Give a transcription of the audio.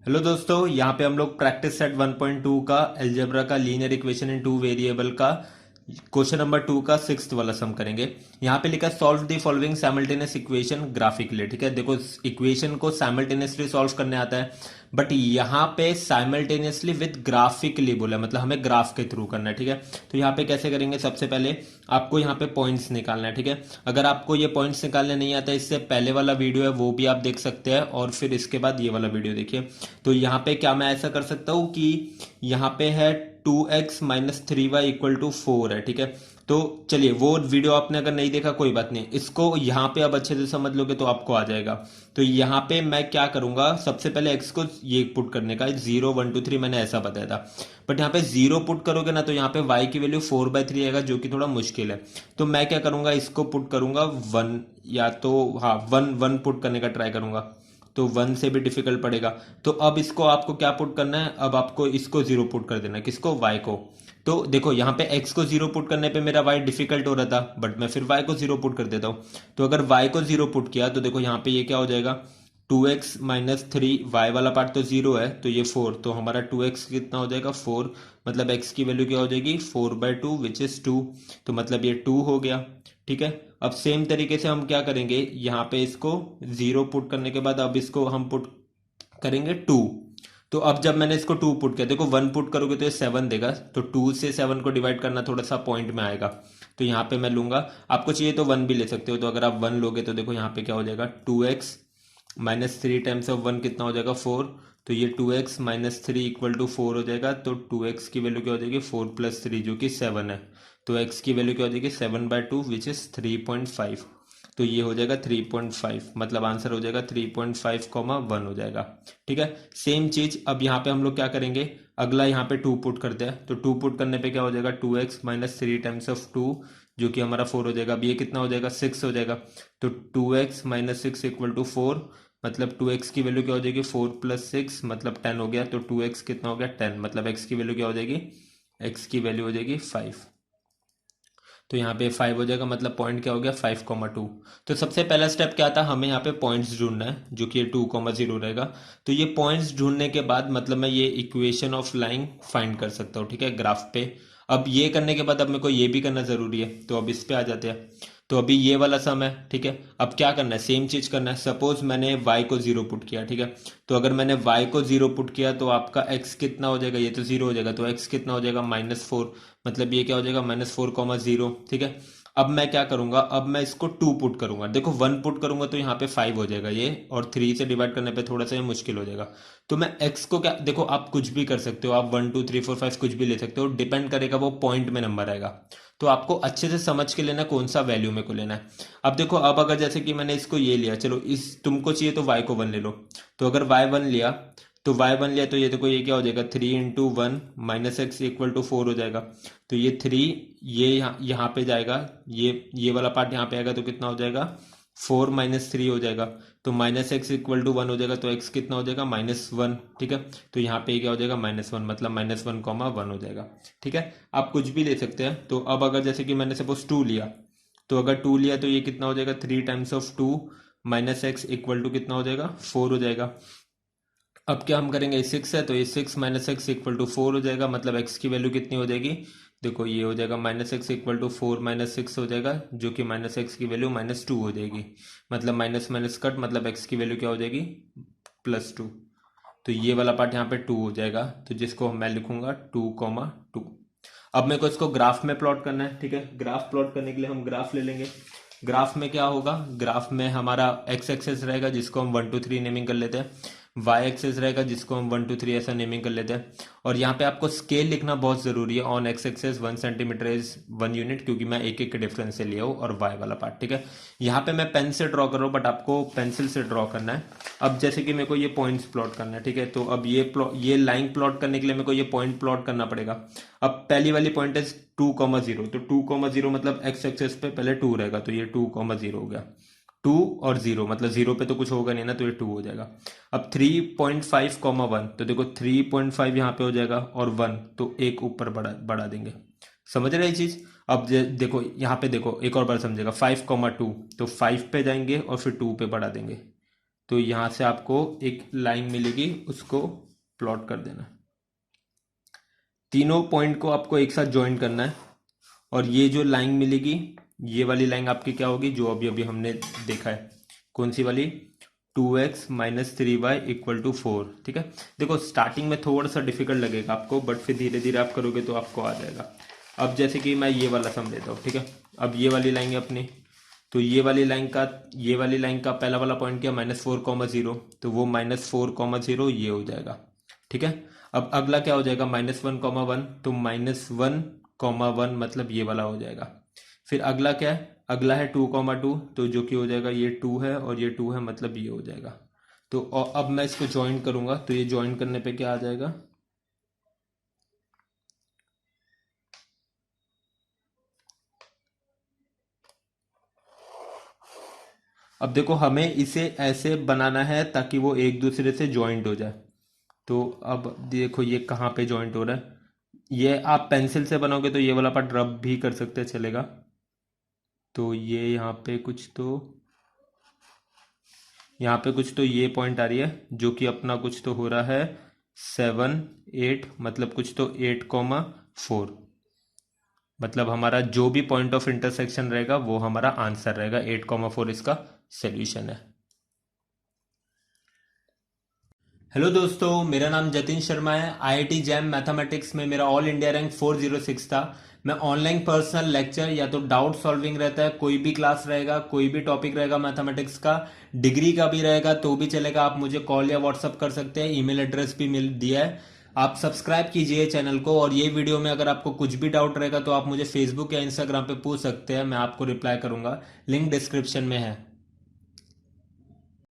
Hello दोस्तों, यहाँ पे हम लोग प्रैक्टिस सेट 1.2 का अलजेब्रा का linear equation in two variable का क्वेश्चन नंबर 2 का सिक्स्थ वाला सम करेंगे। यहाँ पे लिखा solve the following simultaneous equation graphically. ठीक है, देखो इक्वेशन को साइमल्टेनियसली सॉल्व करने आता है, बट यहाँ पे साइमल्टेनियसली विद ग्राफिकली बोला है, मतलब हमें ग्राफ के थ्रू करना है। ठीक है, तो यहाँ पे कैसे करेंगे, सबसे पहले आपको यहाँ पे पॉइंट्स निकालना है। ठीक है, अगर आपको ये पॉइंट्स निकालने नहीं आता, इससे पहले वाला वीडियो है वो भी आप देख सकते हैं, और फिर इसके बाद ये वाला वीडियो देखिए। तो यहाँ पे क्या मैं ऐसा कर सकता हूँ कि यहाँ पे है 2x - 3y इक्वल टू 4 है। ठीक है, तो चलिए वो वीडियो आपने अगर नहीं देखा कोई बात नहीं, इसको यहाँ पे अब अच्छे से समझ लोगे तो आपको आ जाएगा। तो यहाँ पे मैं क्या करूंगा, सबसे पहले x को ये पुट करने का 0 1 2 3 मैंने ऐसा बताया था, बट यहाँ पे 0 पुट करोगे ना तो यहाँ पे y की वैल्यू 4/3 आएगा, जो कि थोड़ा मुश्किल है। तो मैं क्या करूंगा, इसको पुट करूंगा 1, या तो हाँ 1 1 पुट करने का ट्राई करूंगा, तो 1 से भी डिफिकल्ट पड़ेगा। तो अब इसको आपको क्या पुट करना है, अब आपको इसको 0 पुट कर देना है, किसको, y को। तो देखो यहाँ पे x को 0 पुट करने पे मेरा y डिफिकल्ट हो रहा था, बट मैं फिर y को 0 पुट कर देता हूँ। तो अगर y को 0 पुट किया तो देखो यहाँ पे ये क्या हो जाएगा, 2x - 3, y वाला पार्ट तो 0 है तो ये 4, तो हमारा 2x कितना हो जाएगा, 4। मतलब x की वैल्यू क्या हो जाएगी, 4/2 विच इज 2। तो मतलब ये 2 हो गया। ठीक है, अब सेम तरीके से हम क्या करेंगे, यहाँ पे इसको 0 पुट करने के बाद अब इसको हम पुट करेंगे 2। तो अब जब मैंने इसको 2 पुट किया, देखो 1 पुट करोगे तो ये 7 देगा, तो 2 से 7 को डिवाइड करना थोड़ा सा पॉइंट में आएगा। तो यहाँ पे मैं लूंगा, आपको चाहिए तो 1 भी ले सकते हो। तो अगर आप 1 लोगे तो देखो यहाँ पे क्या हो जाएगा, 2x - 3 टाइम्स ऑफ 1 कितना हो जाएगा, 4। तो ये 2x - 3 इक्वल टू 4 हो जाएगा। तो 2x की वैल्यू क्या हो जाएगी, 4 + 3 जो कि 7 है। तो x की वैल्यू क्या हो जाएगी, 7/2 विच इज 3.5। तो ये हो जाएगा 3.5, मतलब आंसर हो जाएगा 3.5, 1 हो जाएगा। ठीक है, सेम चीज अब यहाँ पे हम लोग क्या करेंगे, अगला यहाँ पे 2 पुट करते हैं। तो 2 पुट करने पे क्या हो जाएगा, 2x - 3 टाइम्स ऑफ 2 जो कि हमारा 4 हो जाएगा। अब ये कितना हो जाएगा, 6 हो जाएगा। तो 2x - 6 इक्वल टू 4, मतलब 2x की वैल्यू क्या हो जाएगी, 4 + 6 मतलब 10 हो गया। तो 2x कितना हो गया, 10, मतलब x की वैल्यू क्या हो जाएगी, x की वैल्यू हो जाएगी 5। तो यहाँ पे 5 हो जाएगा, मतलब पॉइंट क्या हो गया, 5,2। तो सबसे पहला स्टेप क्या था, हमें यहाँ पे पॉइंट्स ढूंढना है, जो कि ये 2,0 रहेगा। तो ये पॉइंट्स ढूंढने के बाद मतलब मैं ये इक्वेशन ऑफ लाइन फाइंड कर सकता हूँ। ठीक है, ग्राफ पे। अब ये करने के बाद अब मेरे को ये भी करना जरूरी है, तो अब इस पे आ जाते हैं। तो अभी ये वाला सम है। ठीक है, अब क्या करना है, सेम चीज करना है। सपोज मैंने y को 0 पुट किया। ठीक है, तो अगर मैंने y को 0 पुट किया तो आपका x कितना हो जाएगा, ये तो 0 हो जाएगा, तो x कितना हो जाएगा, -4। मतलब ये क्या हो जाएगा, -4,0। ठीक है, अब मैं क्या करूंगा, अब मैं इसको 2 पुट करूंगा। देखो 1 पुट करूंगा तो यहाँ पे 5 हो जाएगा ये, और 3 से डिवाइड करने पे थोड़ा सा ये मुश्किल हो जाएगा। तो मैं x को क्या, देखो आप कुछ भी कर सकते हो, आप 1 2 3 4 5 कुछ भी ले सकते हो, डिपेंड करेगा वो पॉइंट में नंबर आएगा। तो आपको अच्छे से समझ के लेना कौन सा वैल्यू मेरे को लेना है। अब देखो, अब अगर जैसे कि मैंने इसको ये लिया, चलो इस तुमको चाहिए तो y को 1 ले लो। तो अगर y1 लिया, तो y1 लिया तो ये देखो ये क्या हो जाएगा, 3 × 1 -x इक्वल टू 4 हो जाएगा। तो ये 3, ये यहाँ पे जाएगा, ये वाला पार्ट यहाँ पे आएगा, तो कितना हो जाएगा, 4 - 3 हो जाएगा। तो -x इक्वल टू 1 हो जाएगा, तो x कितना हो जाएगा, -1। ठीक है, तो यहाँ पे क्या हो जाएगा, -1, मतलब -1, 1 हो जाएगा। ठीक है, आप कुछ भी ले सकते हैं। तो अब अगर जैसे कि मैंने सपोज 2 लिया, तो अगर 2 लिया तो ये कितना हो जाएगा, 3 times of 2 -x equal to कितना हो जाएगा, 4 हो जाएगा। अब क्या हम करेंगे, 6 है तो ये 6 - x इक्वल टू 4 हो जाएगा, मतलब x की वैल्यू कितनी हो जाएगी, देखो ये हो जाएगा -x इक्वल टू 4 - 6 हो जाएगा, जो कि -x की वैल्यू -2 हो जाएगी। मतलब माइनस माइनस कट, मतलब x की वैल्यू क्या हो जाएगी, +2। तो ये वाला पार्ट यहाँ पे 2 हो जाएगा, तो जिसको मैं लिखूंगा 2,2। अब मेरे को इसको ग्राफ में प्लॉट करना है। ठीक है, ग्राफ प्लॉट करने के लिए हम ग्राफ ले लेंगे। ग्राफ में क्या होगा, ग्राफ में हमारा एक्स एक्सेस रहेगा जिसको हम 1 2 3 नेमिंग कर लेते हैं, वाई एक्सेस रहेगा जिसको हम 1 2 3 ऐसा नेमिंग कर लेते हैं। और यहाँ पे आपको स्केल लिखना बहुत जरूरी है, on x axis 1 centimetre is 1 unit, क्योंकि मैं एक एक के डिफरेंस से लिया हूँ, और वाई वाला पार्ट। ठीक है, यहाँ पे मैं पेन से ड्रॉ कर रहा हूँ, बट आपको पेंसिल से ड्रॉ करना है। अब जैसे कि मेरे को ये पॉइंट्स प्लॉट करना है। ठीक है, तो अब ये लाइन प्लॉट करने के लिए मेरे को ये पॉइंट प्लॉट करना पड़ेगा। अब पहली वाली पॉइंट है 2,0, तो 2,0 मतलब एक्स एक्सेस पे पहले 2 रहेगा, तो ये 2,0 हो गया। 2 और 0, मतलब 0 पे तो कुछ होगा नहीं ना, तो ये 2 हो जाएगा। अब 3.5, 1, तो देखो 3.5 यहाँ पे हो जाएगा, और 1 तो एक ऊपर बढ़ा बढ़ा देंगे। समझ रहे ये चीज। अब देखो यहाँ पे, देखो एक और बार समझेगा, 5, 2, तो 5 पे जाएंगे और फिर 2 पे बढ़ा देंगे। तो यहाँ से आपको एक लाइन मिलेगी, उसको प्लॉट कर देना। तीनों पॉइंट को आपको एक साथ ज्वाइन करना है और ये जो लाइन मिलेगी, ये वाली लाइन आपकी क्या होगी, जो अभी अभी हमने देखा है, कौन सी वाली, 2x minus 3y equal to 4। ठीक है, देखो स्टार्टिंग में थोड़ा सा डिफिकल्ट लगेगा आपको, बट फिर धीरे धीरे आप करोगे तो आपको आ जाएगा। अब जैसे कि मैं ये वाला सम लेता हूँ, ठीक है, अब ये वाली लाइन है अपनी, तो ये वाली लाइन का पहला वाला पॉइंट क्या, -4,0, तो वो -4,0 ये हो जाएगा। ठीक है, अब अगला क्या हो जाएगा, -1,1, तो -1,1 मतलब ये वाला हो जाएगा। फिर अगला क्या है, अगला है 2,2, तो जो कि हो जाएगा ये 2 है और ये 2 है, मतलब ये हो जाएगा। तो अब मैं इसको ज्वाइन करूंगा, तो ये ज्वाइन करने पे क्या आ जाएगा, अब देखो हमें इसे ऐसे बनाना है ताकि वो एक दूसरे से ज्वाइंट हो जाए। तो अब देखो ये कहाँ पे ज्वाइंट हो रहा है, ये आप पेंसिल से बनाओगे तो ये वाला पार्ट रब भी कर सकते हैं, चलेगा। तो ये यहाँ पे कुछ तो ये पॉइंट आ रही है, जो कि अपना कुछ तो हो रहा है 7, 8, मतलब कुछ तो 8,4, मतलब हमारा जो भी पॉइंट ऑफ इंटरसेक्शन रहेगा वो हमारा आंसर रहेगा, 8,4 इसका सोल्यूशन है। हेलो दोस्तों, मेरा नाम जतिन शर्मा है। आईआईटी जैम मैथमेटिक्स में मेरा ऑल इंडिया रैंक 406 था। मैं ऑनलाइन पर्सनल लेक्चर या तो डाउट सॉल्विंग रहता है, कोई भी क्लास रहेगा, कोई भी टॉपिक रहेगा मैथमेटिक्स का, डिग्री का भी रहेगा तो भी चलेगा, आप मुझे कॉल या व्हाट्सअप कर सकते हैं। ईमेल एड्रेस भी मिल दिया है। आप सब्सक्राइब कीजिए चैनल को, और ये वीडियो में अगर आपको कुछ भी डाउट रहेगा तो आप मुझे फेसबुक या इंस्टाग्राम पे पूछ सकते हैं, मैं आपको रिप्लाई करूंगा। लिंक डिस्क्रिप्शन में है।